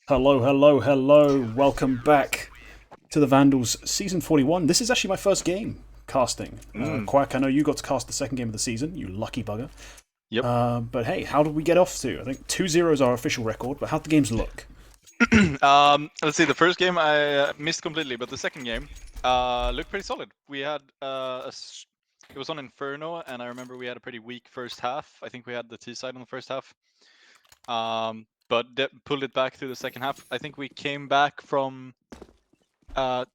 Hello, hello, hello. Welcome back to the Vandals Season 41. This is actually my first game casting. Quack, I know you got to cast the second game of the season, you lucky bugger. Yep. But hey, how did we get off to? I think 2-0 is our official record, but how'd the games look? Let's see, the first game I missed completely, but the second game looked pretty solid. We had it was on Inferno, and I remember we had a pretty weak first half. I think we had the T side on the first half, but pulled it back through the second half. I think we came back from 5-10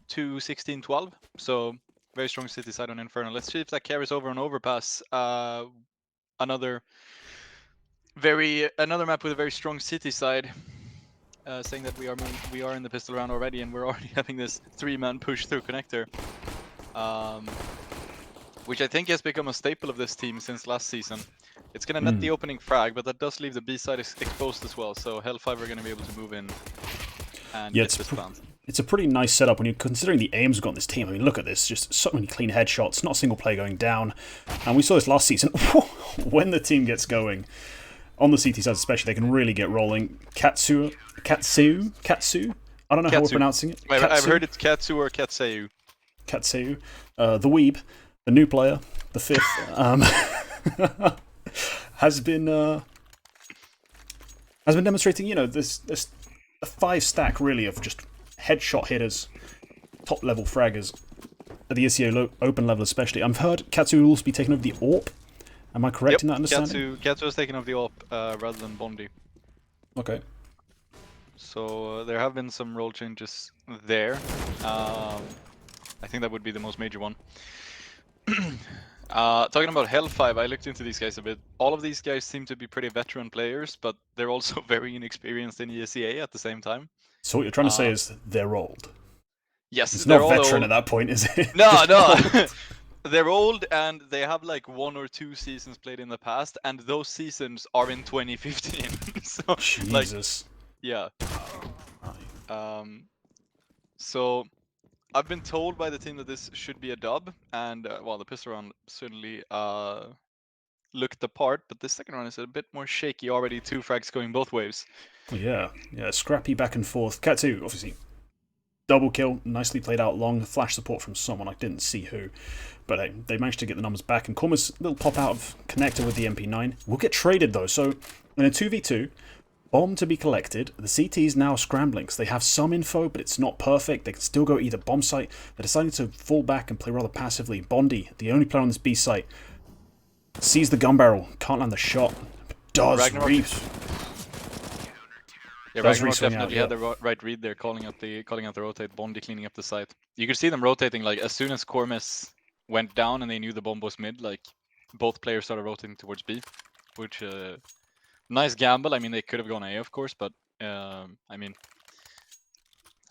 to 16-12, so very strong City side on Inferno. Let's see if that carries over on Overpass. Another map with a very strong City side. Saying that we are in the pistol round already, and we're already having this 3-man push through connector, which I think has become a staple of this team since last season. It's gonna net the opening frag, but that does leave the B side exposed as well. So HELLFIVE are gonna be able to move in and get this plant. It's a pretty nice setup when you're considering the aims we've got in this team. I mean, look at this, just so many clean headshots, not a single player going down. And we saw this last season. When the team gets going, on the CT side especially, they can really get rolling. Katsu? I don't know how we're pronouncing it. I've heard it's Katsu or Katseu. Katseu. The Weeb, the new player, the fifth, has been demonstrating, you know, this a 5-stack really of just headshot hitters, top level fraggers at the ESL Open level especially. I've heard Katsu will also be taking over the AWP. Am I correct in that understanding? Katsu has taken over the AWP rather than Bondi. Okay. So there have been some role changes there. I think that would be the most major one. Talking about HELLFIVE, I looked into these guys a bit. All of these guys seem to be pretty veteran players, but they're also very inexperienced in ESEA at the same time. So what you're trying to say is they're old? Yes, it's they're not all veteran old. at that point, is it? No. They're old, and they have like 1 or 2 seasons played in the past, and those seasons are in 2015. So, Jesus. Yeah. So I've been told by the team that this should be a dub, and well, the pistol round certainly looked the part, but this second round is a bit more shaky already. 2 frags going both ways. Yeah, scrappy back and forth. Katsu, obviously, double kill, nicely played out long. Flash support from someone, I didn't see who. But hey, they managed to get the numbers back, and KORMIS, little pop out of connector with the MP9. Will get traded though, so in a 2v2, bomb to be collected. The CT is now scrambling, because they have some info, but it's not perfect. They can still go either bomb site. They're deciding to fall back and play rather passively. Bondi, the only player on this B site, sees the gun barrel, can't land the shot, but does reap. Yeah, RagnaroK definitely had the right read there, calling out the rotate. Bondi cleaning up the site. You could see them rotating, like as soon as KORMIS went down and they knew the bomb was mid, like both players started rotating towards B, which nice gamble. I mean, they could have gone A, of course, but I mean,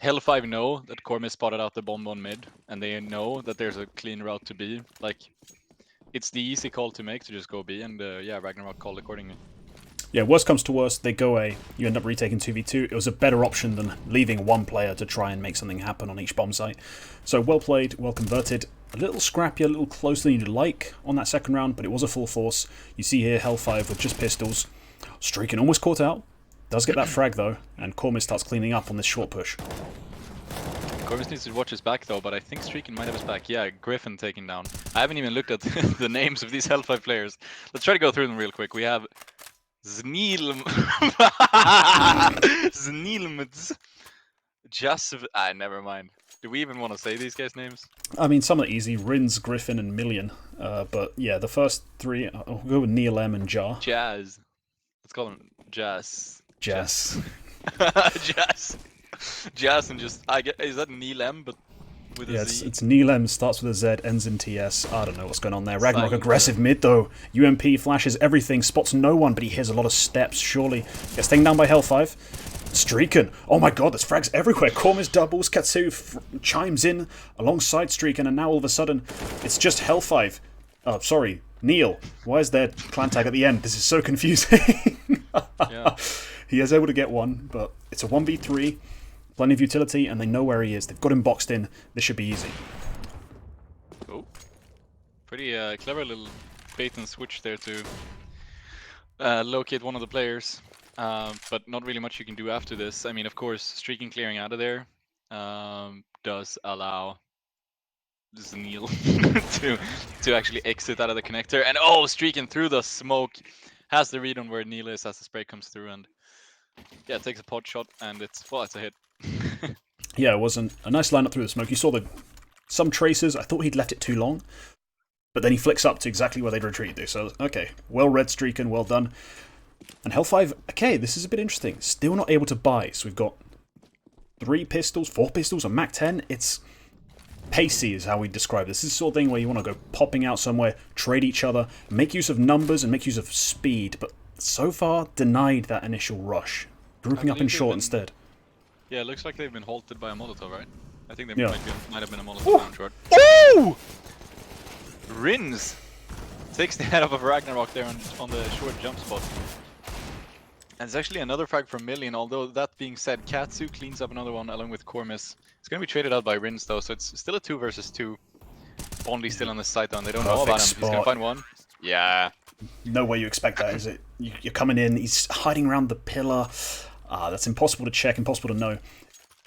HELLFIVE know that KORMIS spotted out the bomb on mid, and they know that there's a clean route to B. Like, it's the easy call to make to just go B, and yeah, RagnaroK called accordingly. Yeah, worst comes to worst, they go A. You end up retaking 2v2. It was a better option than leaving one player to try and make something happen on each bomb site. So well played, well converted. A little scrappier, a little closer than you'd like on that second round, but it was a full force. You see here HELLFIVE with just pistols. Streaking almost caught out. Does get that frag though, and KORMIS starts cleaning up on this short push. KORMIS needs to watch his back though, but I think Streaking might have his back. Yeah, Griffin taken down. I haven't even looked at the names of these HELLFIVE players. Let's try to go through them real quick. We have Znilmds. Never mind. Do we even want to say these guys' names? I mean, some are easy. Rins, Griffin, and Million. But yeah, the first 3, I'll go with Neil M and Jar. Jazz. Let's call him Jazz. Jazz. Jazz and just, is that Neil M, but with a Z? It's Neil M, starts with a Z, ends in TS. I don't know what's going on there. RagnaroK aggressive mid though. UMP flashes everything, spots no one, but he hears a lot of steps, surely. Gets taken down by HELLFIVE. Streaking. Oh my god, there's frags everywhere. KORMIS doubles, Katsu chimes in alongside Streaking, and now all of a sudden, it's just HELLFIVE. Oh, sorry, Neil. Why is there clan tag at the end? This is so confusing. Yeah. He is able to get one, but it's a 1v3. Plenty of utility, and they know where he is. They've got him boxed in. This should be easy. Oh. Pretty clever little bait and switch there to locate one of the players. but not really much you can do after this. I mean, of course, streaking clearing out of there does allow Neil to actually exit out of the connector, and oh, streaking through the smoke, has the read on where Neil is as the spray comes through, and yeah, it takes a pod shot, and it's a hit. Yeah, it was a nice lineup through the smoke. You saw some traces. I thought he'd left it too long, but then he flicks up to exactly where they'd retreated to. So okay, well read streaking, well done. And HELLFIVE, okay, this is a bit interesting. Still not able to buy. So we've got 4 pistols, a MAC-10. It's pacey is how we describe this. This is the sort of thing where you want to go popping out somewhere, trade each other, make use of numbers and make use of speed, but so far denied that initial rush. Grouping up in short instead. Yeah, it looks like they've been halted by a Molotov, right? I think they might have been a Molotov down short. Oh! Rins takes the head off of RagnaroK there on the short jump spot. And it's actually another frag from Million, although that being said, Katsu cleans up another one along with KORMIS. It's going to be traded out by Rins though, so it's still a 2 versus 2. Bondi's still on the site and they don't know about him. Spot. He's going to find one. Yeah. No way you expect that, is it? You're coming in, he's hiding around the pillar. That's impossible to check, impossible to know.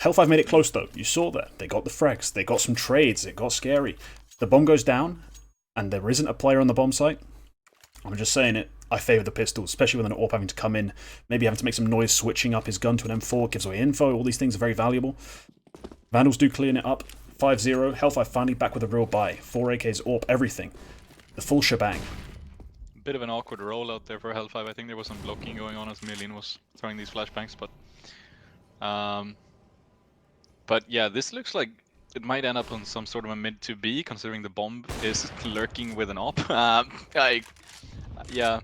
HELLFIVE made it close though. You saw that. They got the frags, they got some trades, it got scary. The bomb goes down, and there isn't a player on the bomb site. I'm just saying it. I favour the pistols, especially with an AWP having to come in, maybe having to make some noise switching up his gun to an M4, gives away info, all these things are very valuable. Vandals do clean it up, 5-0, HELLFIVE finally back with a real buy, 4 AKs, AWP, everything. The full shebang. Bit of an awkward roll out there for HELLFIVE. I think there was some blocking going on as Million was throwing these flashbangs, but yeah, this looks like it might end up on some sort of a mid to B, considering the bomb is lurking with an AWP. Yeah.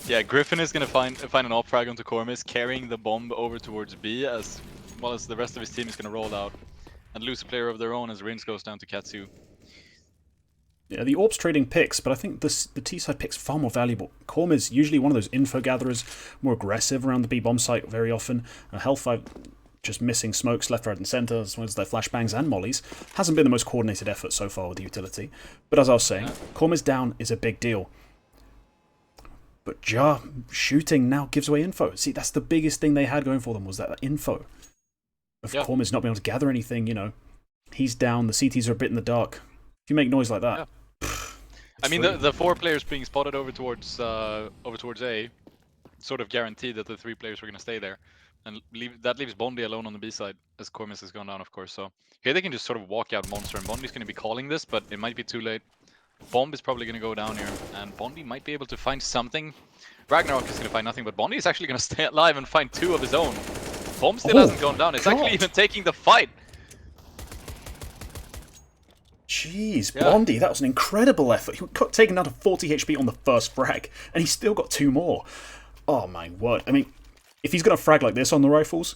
Yeah, Griffin is gonna find an AWP frag onto KORMIS, carrying the bomb over towards B, as well as the rest of his team is gonna roll out and lose a player of their own as Rins goes down to Katsu. Yeah, the AWP's trading picks, but I think the T-side pick's far more valuable. KORMIS usually one of those info gatherers, more aggressive around the B bomb site very often. HELLFIVE just missing smokes left, right, and centre, as well as their flashbangs and mollies. Hasn't been the most coordinated effort so far with the utility. But as I was saying, KORMIS down is a big deal. But Jar shooting now gives away info. See, that's the biggest thing they had going for them, was that info. Of KORMIS not being able to gather anything, you know. He's down, the CTs are a bit in the dark. If you make noise like that... I mean, the 4 players being spotted over towards A sort of guaranteed that the 3 players were going to stay there. And that leaves Bondi alone on the B side, as KORMIS has gone down, of course. So here they can just sort of walk out Monster, and Bondi's going to be calling this, but it might be too late. Bomb is probably going to go down here, and Bondi might be able to find something. RagnaroK is going to find nothing, but Bondi is actually going to stay alive and find 2 of his own. Bomb still hasn't gone down. It's actually even taking the fight. Jeez, Bondi, that was an incredible effort. He got taken down to 40 HP on the first frag, and he's still got 2 more. Oh my word. I mean, if he's going to frag like this on the rifles,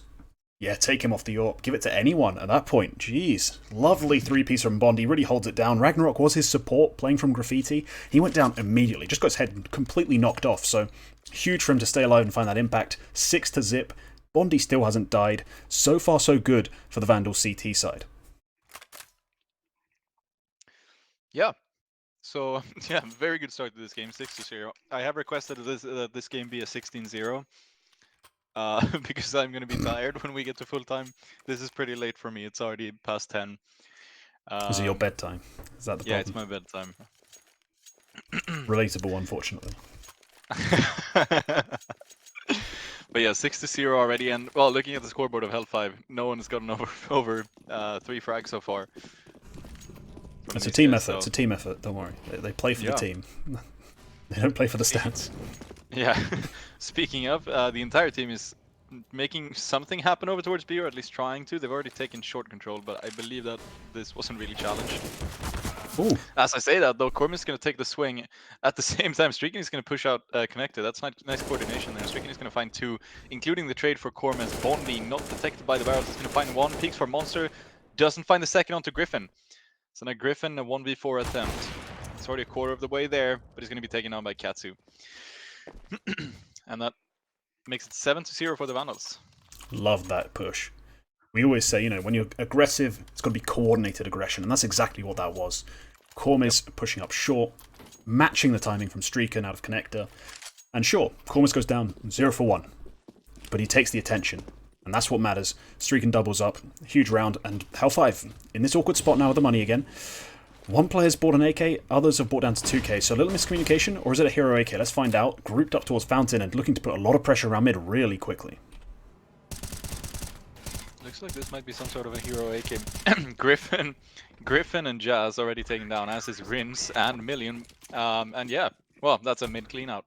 yeah, take him off the AWP. Give it to anyone at that point. Jeez. Lovely 3-piece from Bondi. Really holds it down. RagnaroK was his support, playing from Graffiti. He went down immediately. Just got his head completely knocked off. So, huge for him to stay alive and find that impact. 6-0. Bondi still hasn't died. So far, so good for the Vandals CT side. Yeah. So, yeah, very good start to this game. 6-0. I have requested that this game be a 16-0. Because I'm going to be tired when we get to full time. This is pretty late for me. It's already past 10. Is it your bedtime? Is that the problem? Yeah, it's my bedtime. Relatable, unfortunately. But yeah, 6-0 already. And, well, looking at the scoreboard of HELLFIVE, no one has gotten over 3 frags so far. It's a team effort. It's a team effort. Don't worry. They play for the team. They don't play for the stats. Yeah. Speaking of, the entire team is making something happen over towards B, or at least trying to. They've already taken short control, but I believe that this wasn't really challenged. Ooh. As I say that, though, KORMIS is going to take the swing. At the same time, Streaking is going to push out Connector. That's nice coordination there. Streaking is going to find 2, including the trade for KORMIS. Bondi, not detected by the barrels, is going to find 1. Peeks for Monster, doesn't find the second onto Griffin. So now Griffin, a 1v4 attempt. It's already a quarter of the way there, but he's going to be taken on by Katsu. And that makes it 7-0 for the Vandals. Love that push. We always say, you know, when you're aggressive, it's got to be coordinated aggression, and that's exactly what that was. KORMIS pushing up short, matching the timing from Streaken out of Connector. And sure, KORMIS goes down 0 for 1, but he takes the attention, and that's what matters. Streaken doubles up, huge round, and HELLFIVE in this awkward spot now with the money again. One player's bought an AK, others have bought down to 2k, so a little miscommunication, or is it a hero AK? Let's find out. Grouped up towards Fountain and looking to put a lot of pressure around mid really quickly. Looks like this might be some sort of a hero AK. Griffin and Jazz already taken down, as is Rins and Million. And yeah, well, that's a mid clean out.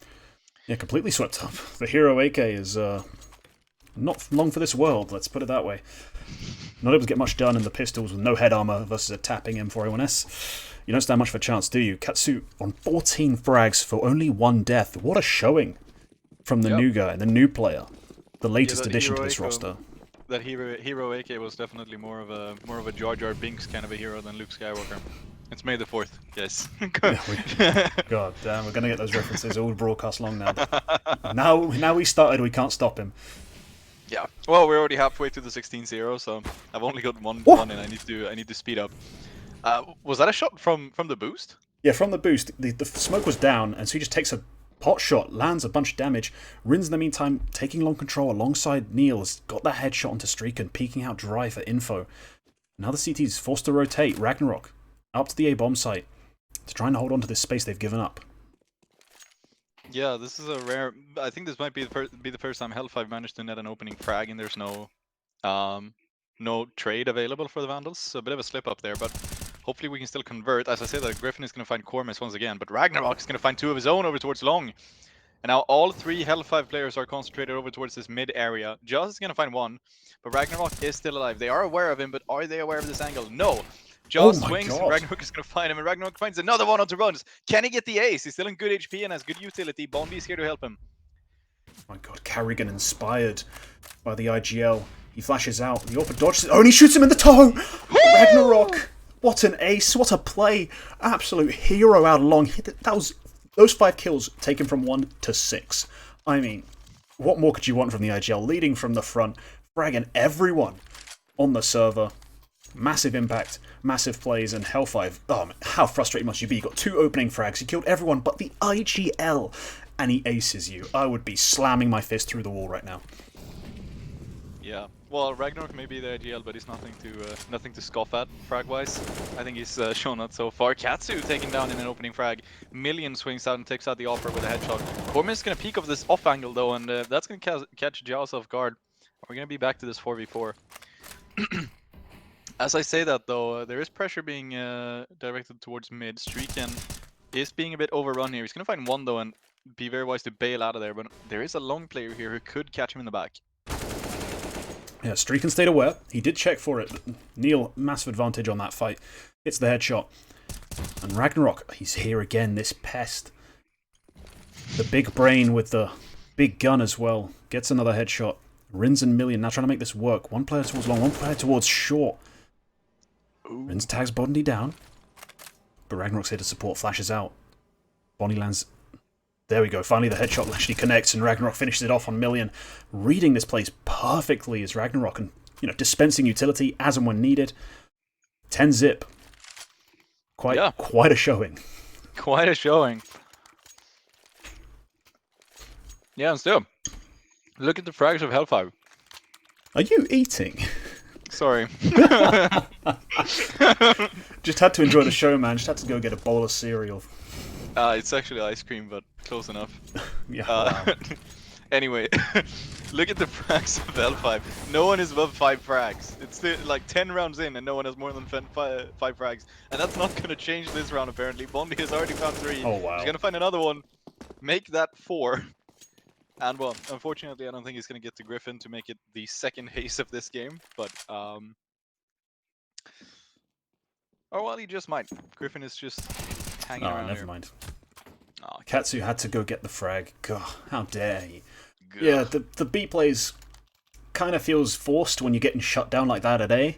Yeah, completely swept up. The hero AK is not long for this world, let's put it that way. Not able to get much done in the pistols with no head armor versus a tapping M4A1S. You don't stand much of a chance, do you? Katsu on 14 frags for only 1 death. What a showing from the new guy, the new player. The latest addition to this roster. That hero AK was definitely more of a Jar Jar Binks kind of a hero than Luke Skywalker. It's May the 4th, yes. God damn, we're gonna get those references all broadcast long now. Now we started, we can't stop him. Yeah. Well, we're already halfway to the 16-0, so I've only got one and I need to speed up. Was that a shot from the boost? Yeah, from the boost. The smoke was down, and so he just takes a pot shot, lands a bunch of damage. Rins in the meantime taking long control alongside Neil, has got that headshot onto Streak and peeking out dry for info. Now the CT's forced to rotate. RagnaroK up to the A bomb site to try and hold on to this space they've given up. Yeah, this is a rare. I think this might be the first time HELLFIVE managed to net an opening frag, and there's no trade available for the Vandals. So a bit of a slip up there, but hopefully we can still convert. As I said, that Griffin is going to find KORMIS once again, but RagnaroK is going to find 2 of his own over towards long. And now all 3 HELLFIVE players are concentrated over towards this mid area. Jaws is going to find 1, but RagnaroK is still alive. They are aware of him, but are they aware of this angle? No. Jaws swings, and RagnaroK is going to find him, and RagnaroK finds another one onto runs. Can he get the ace? He's still in good HP and has good utility. Bondi is here to help him. Oh my god, karrigan inspired by the IGL. He flashes out, the AWP dodges it. Oh, and he shoots him in the toe! RagnaroK! What an ace, what a play. Absolute hero out long. That was those 5 kills taken from 1 to 6. I mean, what more could you want from the IGL? Leading from the front, fragging everyone on the server. Massive impact, massive plays, and HELLFIVE. Oh, how frustrating must you be? You got 2 opening frags, he killed everyone but the IGL, and he aces you. I would be slamming my fist through the wall right now. Yeah, well, RagnaroK may be the IGL, but he's nothing to scoff at frag-wise. I think he's shown that so far. Katsu taken down in an opening frag. Million swings out and takes out the offer with a headshot. KORMIS is going to peek off this off angle though, and that's going to catch Jaws off guard. We're going to be back to this 4v4. As I say that though, there is pressure being directed towards mid. Streaken is being a bit overrun here. He's going to find 1 though and be very wise to bail out of there, but there is a long player here who could catch him in the back. Yeah, Streaken stayed aware. He did check for it, but Neil, massive advantage on that fight. Hits the headshot. And RagnaroK, he's here again, this pest. The big brain with the big gun as well. Gets another headshot. Rins and Million now trying to make this work. 1 player towards long, 1 player towards short. Rins tags Bondi down. But RagnaroK's here to support, flashes out. Bondi lands. There we go, finally the headshot actually connects and RagnaroK finishes it off on Million. Reading this place perfectly is RagnaroK and, you know, dispensing utility as and when needed. 10 zip. Quite a showing. Quite a showing. Yeah, and still, look at the frags of HELLFIVE. Are you eating? Sorry. Just had to enjoy the show, man. Just had to go get a bowl of cereal. It's actually ice cream, but close enough. Yeah. Wow. Anyway, look at the frags of HELLFIVE. No one is above 5 frags. It's still like 10 rounds in and no one has more than 5 frags. And that's not going to change this round apparently. Bondi has already found 3. Oh wow. He's going to find another one. Make that 4. And well, unfortunately I don't think he's going to get to Griffin to make it the second haze of this game. But, or well, he just might. Griffin is just hanging around never here. mind. Oh, Katsu had to go get the frag. God, how dare he. God. Yeah, the B plays kind of feels forced when you're getting shut down like that at A.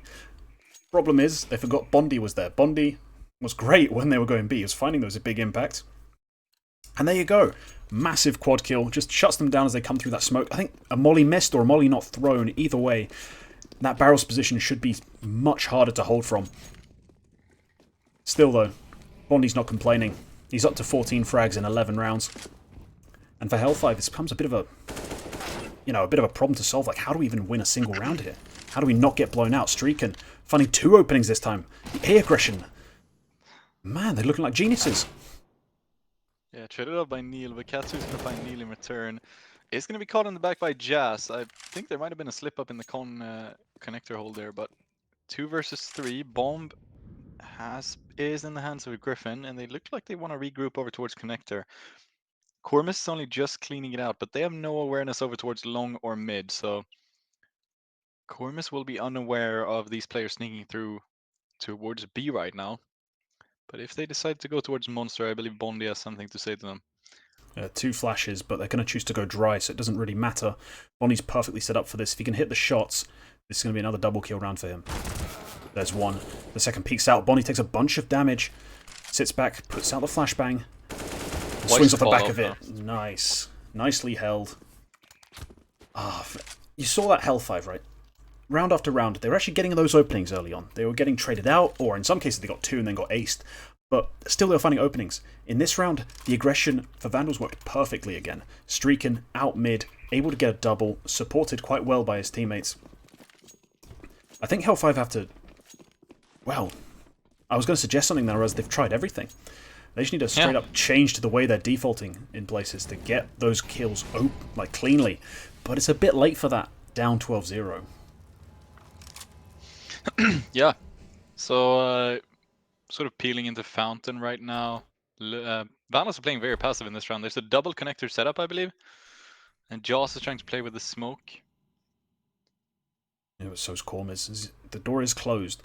Problem is, they forgot Bondi was there. Bondi was great when they were going B. He was finding those a big impact. And there you go. Massive quad kill. Just shuts them down as they come through that smoke. I think a molly missed or a molly not thrown. Either way, that barrel's position should be much harder to hold from. Still though, Bondi's not complaining. He's up to 14 frags in 11 rounds. And for HELLFIVE, this becomes a bit of a, a bit of a problem to solve. Like, how do we even win a single round here? How do we not get blown out? Streaking, finding 2 openings this time. The A aggression. Man, they're looking like geniuses. Yeah, traded up by Neil, but Katsu's going to find Neil in return. It's going to be caught in the back by Jazz. I think there might have been a slip up in the connector hole there, but 2 versus 3. Bomb is in the hands of Griffin, and they look like they want to regroup over towards connector. KORMIS is only just cleaning it out, but they have no awareness over towards long or mid, so KORMIS will be unaware of these players sneaking through towards B right now. But if they decide to go towards Monster, I believe Bondi has something to say to them. 2 flashes, but they're going to choose to go dry, so it doesn't really matter. Bondi's perfectly set up for this. If he can hit the shots, this is going to be another double kill round for him. There's one. The second peeks out. Bondi takes a bunch of damage, sits back, puts out the flashbang, swings off the back of it. Nice. Nicely held. You saw that HELLFIVE, right? Round after round, they were actually getting those openings early on. They were getting traded out, or in some cases they got 2 and then got aced. But still they were finding openings. In this round, the aggression for Vandals worked perfectly again. Streaking, out mid, able to get a double, supported quite well by his teammates. I think HELLFIVE have to... Well, I was going to suggest something there as they've tried everything. They just need to straight up change to the way they're defaulting in places to get those kills cleanly. But it's a bit late for that, down 12-0. Yeah, so sort of peeling into Fountain right now. Vandals are playing very passive in this round. There's a double connector setup, I believe, and Jaws is trying to play with the smoke. Yeah, but so's KORMIS. The door is closed,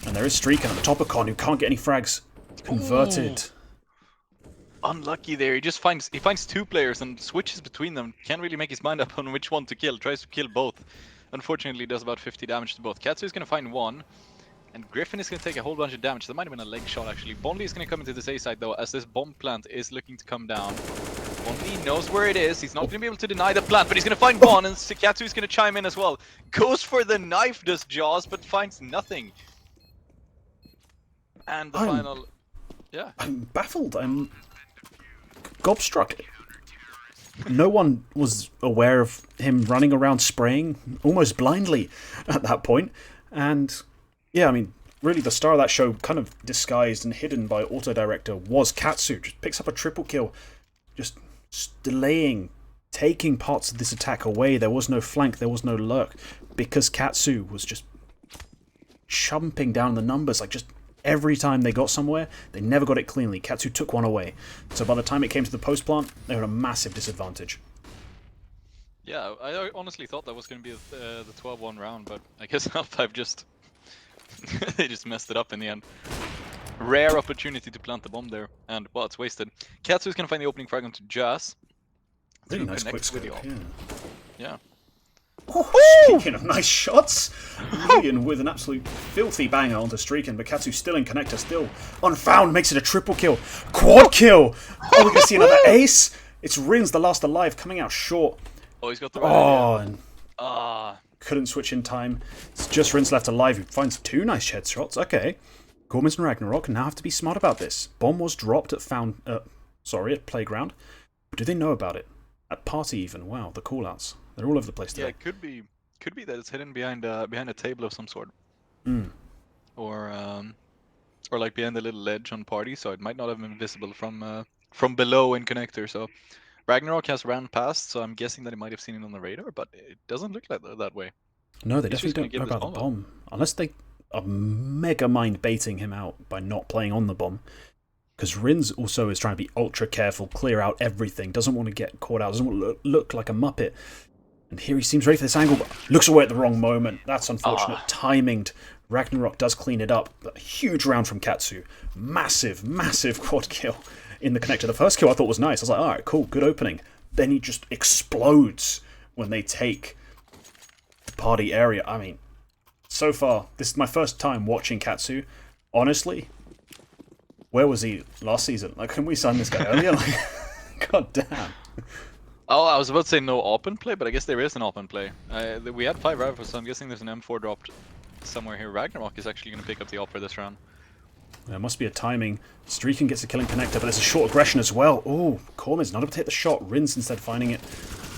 and there is Streaking at the top of Con, who can't get any frags converted. Ooh. Unlucky there. He finds 2 players and switches between them. Can't really make his mind up on which one to kill. Tries to kill both. Unfortunately, does about 50 damage to both. Katsu is going to find 1, and Griffin is going to take a whole bunch of damage. That might have been a leg shot, actually. Bondi is going to come into this A side, though, as this bomb plant is looking to come down. Bondi knows where it is. He's not going to be able to deny the plant, but he's going to find 1, and Katsu is going to chime in as well. Goes for the knife, does Jaws, but finds nothing. And the final... Yeah. I'm baffled. I'm gobstruck. No one was aware of him running around spraying almost blindly at that point. And, yeah, I mean, really the star of that show, kind of disguised and hidden by Auto Director, was Katsu. Just picks up a triple kill, just delaying, taking parts of this attack away. There was no flank, there was no lurk, because Katsu was just chumping down the numbers, like just every time they got somewhere, they never got it cleanly. Katsu took 1 away. So by the time it came to the post plant, they were at a massive disadvantage. Yeah, I honestly thought that was going to be the 12-1 round, but I guess HELLFIVE just... they just messed it up in the end. Rare opportunity to plant the bomb there, and, well, it's wasted. Katsu is going to find the opening frag onto Jazz. Really nice quick scope, yeah. Speaking of nice shots, Leon with an absolute filthy banger onto Streaking, but Katsu still in connector, still unfound, makes it a triple kill. Quad kill! Oh, we're going to see another ace. It's Rins, the last alive, coming out short. Oh, he's got the right idea. And couldn't switch in time. It's just Rins left alive, who finds 2 nice headshots. Okay. KORMIS and RagnaroK now have to be smart about this. Bomb was dropped at at Playground. But do they know about it? At Party even. Wow, the callouts. They're all over the place today. Yeah, could be that it's hidden behind a table of some sort. Or like behind a little ledge on Party, so it might not have been visible from below in connector. So RagnaroK has ran past, so I'm guessing that he might have seen it on the radar, but it doesn't look like that way. No, they definitely don't know about the bomb. Unless they are mega mind baiting him out by not playing on the bomb. Because Rins also is trying to be ultra careful, clear out everything, doesn't want to get caught out, doesn't want to look like a muppet. And here he seems ready for this angle, but looks away at the wrong moment. That's unfortunate. Timinged. RagnaroK does clean it up. But a huge round from Katsu. Massive, massive quad kill in the connector. The first kill I thought was nice. I was like, alright, cool, good opening. Then he just explodes when they take the Party area. I mean, so far, this is my first time watching Katsu. Honestly, where was he last season? Like, can we sign this guy earlier? Like, god damn. Oh, I was about to say no open play, but I guess there is an open play. We had 5 rifles, so I'm guessing there's an M4 dropped somewhere here. RagnaroK is actually going to pick up the op for this round. There must be a timing. Streakin gets a killing connector, but there's a short aggression as well. Oh, KORMIS not able to hit the shot. Rins instead finding it.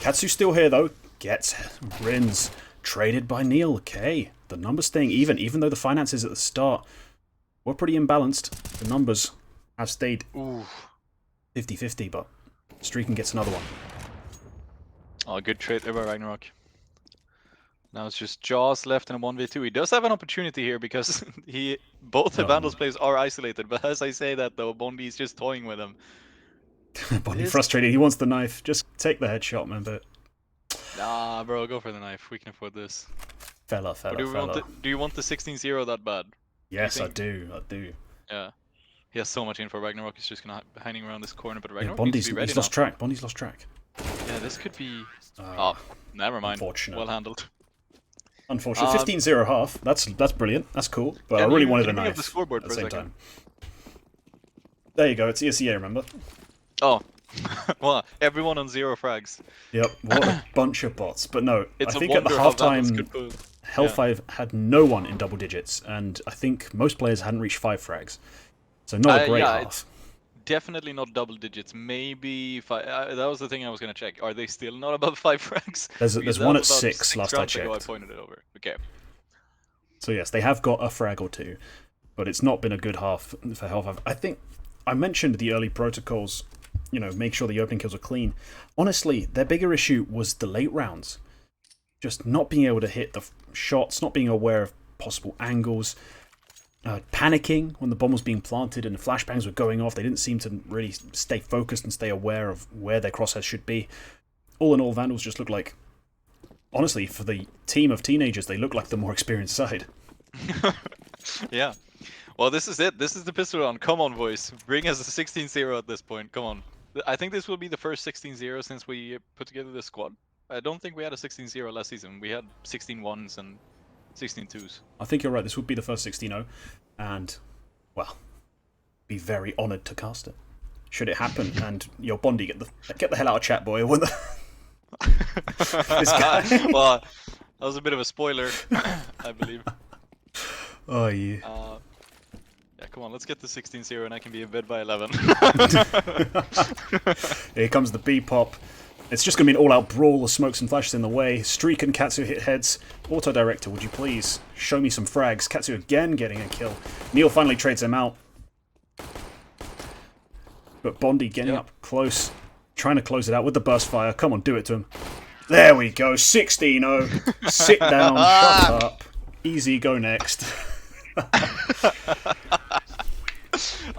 Katsu still here though. Gets Rins. Traded by Neil. K. The numbers staying even though the finances at the start were pretty imbalanced. The numbers have stayed 50-50, but Streakin gets another one. Oh, good trade there by RagnaroK. Now it's just Jaws left in a 1v2. He does have an opportunity here because both the Vandals players are isolated. But as I say that though, Bondi is just toying with him. Bondi frustrated. He wants the knife. Just take the headshot, man. But nah, bro, go for the knife. We can afford this. Fella. Do you want the 16-0 that bad? Yes, I do. Yeah. He has so much info. RagnaroK is just gonna hanging around this corner, but RagnaroK Bondi's needs to be ready lost track. Bondi's lost track. Yeah, this could be. Oh, never mind. Unfortunate. Well handled. Unfortunate. 15-0 half. That's brilliant. That's cool. But I really wanted a knife the scoreboard at the same time. There you go. It's ESEA, remember? Oh. Well, everyone on 0 frags. Yep. What a bunch of bots. But no, I think at the halftime, HELLFIVE had no one in double digits, and I think most players hadn't reached 5 frags. So not a great half. Definitely not double digits. Maybe 5. That was the thing I was gonna check. Are they still not above 5 frags? There's one at 6 last I checked. I pointed it over. Okay. So yes, they have got a frag or 2, but it's not been a good half for HELLFIVE. I think I mentioned the early protocols. You know, make sure the opening kills are clean. Honestly, their bigger issue was the late rounds. Just not being able to hit the shots, not being aware of possible angles. Panicking when the bomb was being planted and the flashbangs were going off. They didn't seem to really stay focused and stay aware of where their crosshairs should be. All in all, Vandals just look like, honestly, for the team of teenagers, they look like the more experienced side. Yeah. Well, this is it. This is the pistol round. Come on, boys. Bring us a 16-0 at this point. Come on. I think this will be the first 16-0 since we put together this squad. I don't think we had a 16-0 last season. We had 16-1s and 16-2s. I think you're right. This would be the first 16-0. And, well, be very honoured to cast it. Should it happen, and your Bondi, get the hell out of chat, boy. This guy. Well, that was a bit of a spoiler, I believe. Oh, yeah. Yeah, come on, let's get the 16-0 and I can be in bed by 11. Here comes the B-pop. It's just going to be an all-out brawl. The smokes and flashes in the way. Streak and Katsu hit heads. Auto-director, would you please show me some frags? Katsu again getting a kill. Neil finally trades him out. But Bondi getting up close. Trying to close it out with the burst fire. Come on, do it to him. There we go. 16-0. Sit down. Shut up. Easy, go next.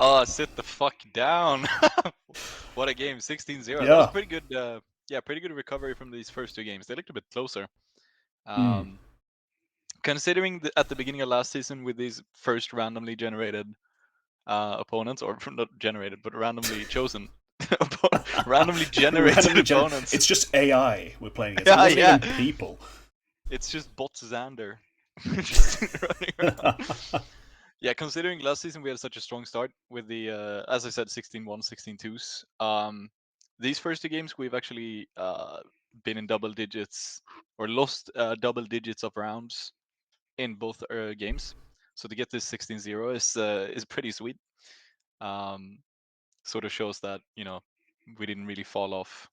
Oh, sit the fuck down. What a game. 16-0. Yeah. That was pretty good. Yeah, pretty good recovery from these first 2 games. They looked a bit closer. Considering at the beginning of last season with these first randomly generated opponents, or not generated, but randomly chosen, randomly generated opponents. It's just AI we're playing against. It's not even people. It's just bots Xander. Just running around. Yeah, considering last season we had such a strong start with the, as I said, 16-1, 16-2s. These first 2 games we've actually been in double digits, or lost double digits of rounds in both games. So to get this 16-0 is pretty sweet. Sort of shows that, you know, we didn't really fall off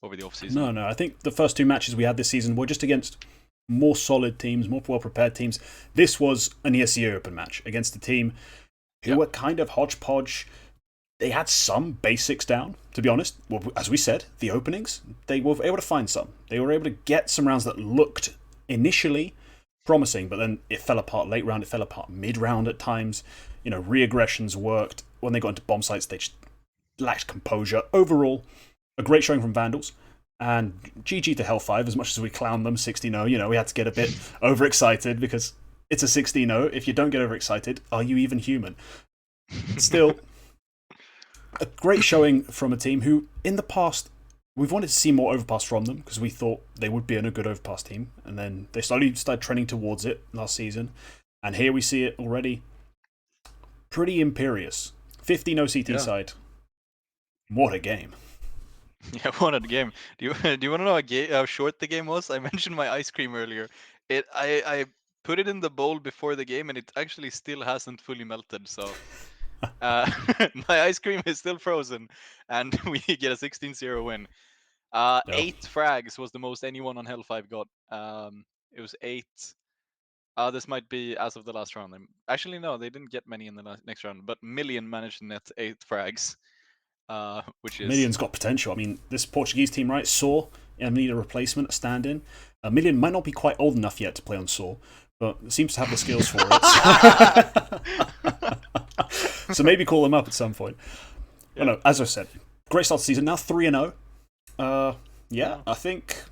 over the offseason. No, I think the first 2 matches we had this season were just against more solid teams, more well-prepared teams. This was an ESEA Open match against a team who were kind of hodgepodge. They had some basics down, to be honest. Well, as we said, the openings, they were able to find some. They were able to get some rounds that looked initially promising, but then it fell apart late round, it fell apart mid-round at times. You know, re-aggressions worked. When they got into bomb sites, they just lacked composure. Overall, a great showing from Vandals. And GG to HELLFIVE, as much as we clown them, 16-0. You know, we had to get a bit overexcited because it's a 16-0. If you don't get overexcited, are you even human? Still, a great showing from a team who, in the past, we've wanted to see more Overpass from them because we thought they would be a good Overpass team. And then they slowly started trending towards it last season. And here we see it already. Pretty imperious. 15-0 CT side. What a game. Yeah, what a game. Do you want to know how short the game was? I mentioned my ice cream earlier. I put it in the bowl before the game and it actually still hasn't fully melted. So My ice cream is still frozen, and we get a 16-0 win. 8 frags was the most anyone on HELLFIVE got. It was 8. This might be as of the last round. Actually, no, they didn't get many in the next round, but Million managed to net 8 frags, which is... Million's got potential. I mean, this Portuguese team, right? Saw need a replacement, a stand-in. Million might not be quite old enough yet to play on Saw, but seems to have the skills for it. So maybe call them up at some point. Yeah. No, as I said, great start to the season. Now 3-0. Yeah, I think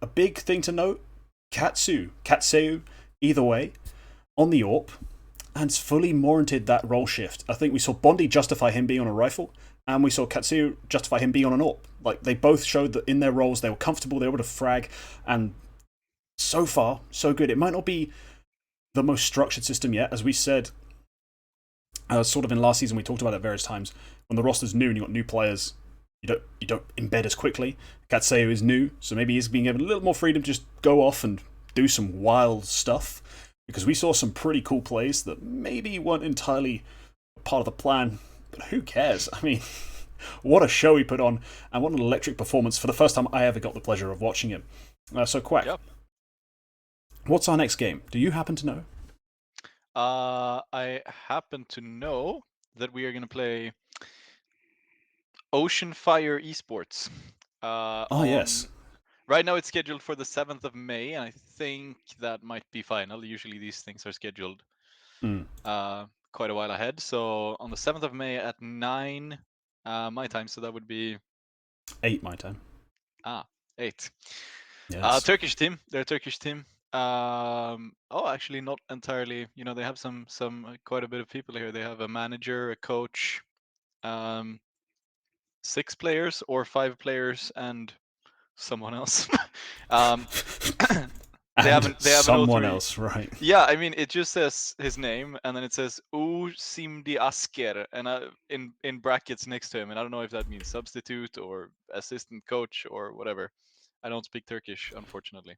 a big thing to note, Katseu, either way, on the AWP, and it's fully warranted that role shift. I think we saw Bondi justify him being on a rifle, and we saw Katseu justify him being on an AWP. Like, they both showed that in their roles they were comfortable, they were able to frag, and so far, so good. It might not be the most structured system yet, as we said, sort of in last season, we talked about it various times. When the roster's new and you've got new players, you don't embed as quickly. Katseu is new, so maybe he's being given a little more freedom to just go off and do some wild stuff. Because we saw some pretty cool plays that maybe weren't entirely part of the plan, but who cares? I mean, what a show he put on, and what an electric performance for the first time I ever got the pleasure of watching him. So, Quack, what's our next game? Do you happen to know? I happen to know that we are going to play Ocean Fire Esports. Yes. Right now it's scheduled for the 7th of May, and I think that might be final. Usually these things are scheduled quite a while ahead. So on the 7th of May at 9 my time, so that would be 8 my time. 8. Yes. Turkish team. They're a Turkish team. Actually not entirely. You know, they have some quite a bit of people here. They have a manager, a coach, 6 players or 5 players, and someone else. They have someone else, right? Yeah, I mean, it just says his name, and then it says Simdi Asker, and in brackets next to him, and I don't know if that means substitute or assistant coach or whatever. I don't speak Turkish, unfortunately.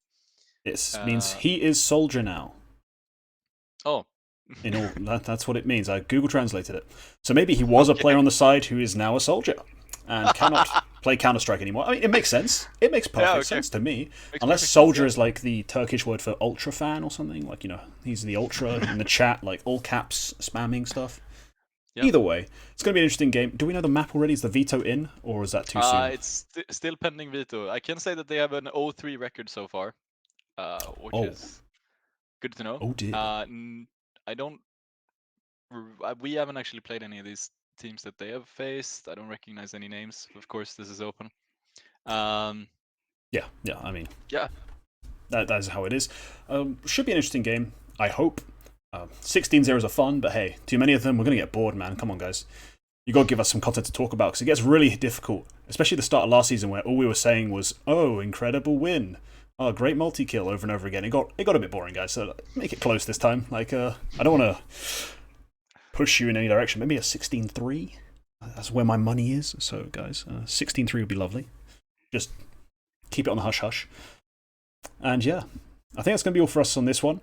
It means he is soldier now. Oh. That's what it means. I Google translated it. So maybe he was a player on the side who is now a soldier and cannot play Counter-Strike anymore. I mean, it makes sense. It makes perfect sense to me. Unless soldier is like the Turkish word for ultra fan or something. Like, you know, he's the ultra in the chat, like all caps spamming stuff. Yep. Either way, it's going to be an interesting game. Do we know the map already? Is the veto in, or is that too soon? It's still pending veto. I can say that they have an 0-3 record so far, which is good to know. Oh dear. We haven't actually played any of these teams that they have faced. I don't recognize any names. Of course, this is open. Yeah. I mean, yeah, that is how it is. Should be an interesting game. I hope. 16-0s are fun, but hey, too many of them, we're gonna get bored, man. Come on, guys. You gotta give us some content to talk about because it gets really difficult, especially the start of last season where all we were saying was, "Oh, incredible win! Oh, great multi-kill," over and over again. It got a bit boring, guys. So make it close this time. Like, I don't want to push you in any direction. Maybe a 16-3. That's where my money is. So, guys, 16-3 would be lovely. Just keep it on the hush hush. And yeah, I think that's gonna be all for us on this one.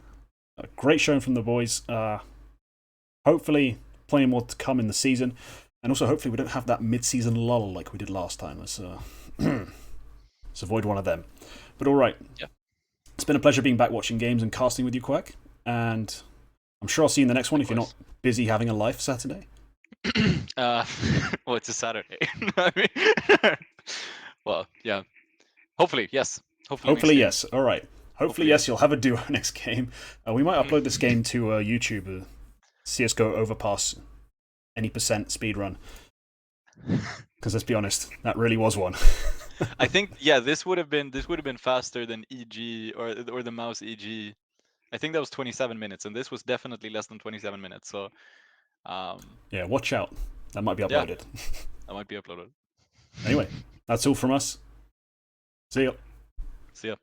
A great showing from the boys. Hopefully, plenty more to come in the season, and also hopefully we don't have that mid-season lull like we did last time. Let's avoid one of them. But all right, It's been a pleasure being back watching games and casting with you, Quack. And I'm sure I'll see you in the next one if you're not busy having a life Saturday. Well, it's a Saturday. Well, yeah. Hopefully, yes. Hopefully, yes. All right. Hopefully, yes, you'll have a duo next game. We might upload this game to YouTube, CSGO Overpass, any percent speedrun. Because let's be honest, that really was one. I think this would have been faster than EG or the mouse EG. I think that was 27 minutes, and this was definitely less than 27 minutes. So, yeah, watch out. That might be uploaded. Yeah, that might be uploaded. Anyway, that's all from us. See ya. See ya.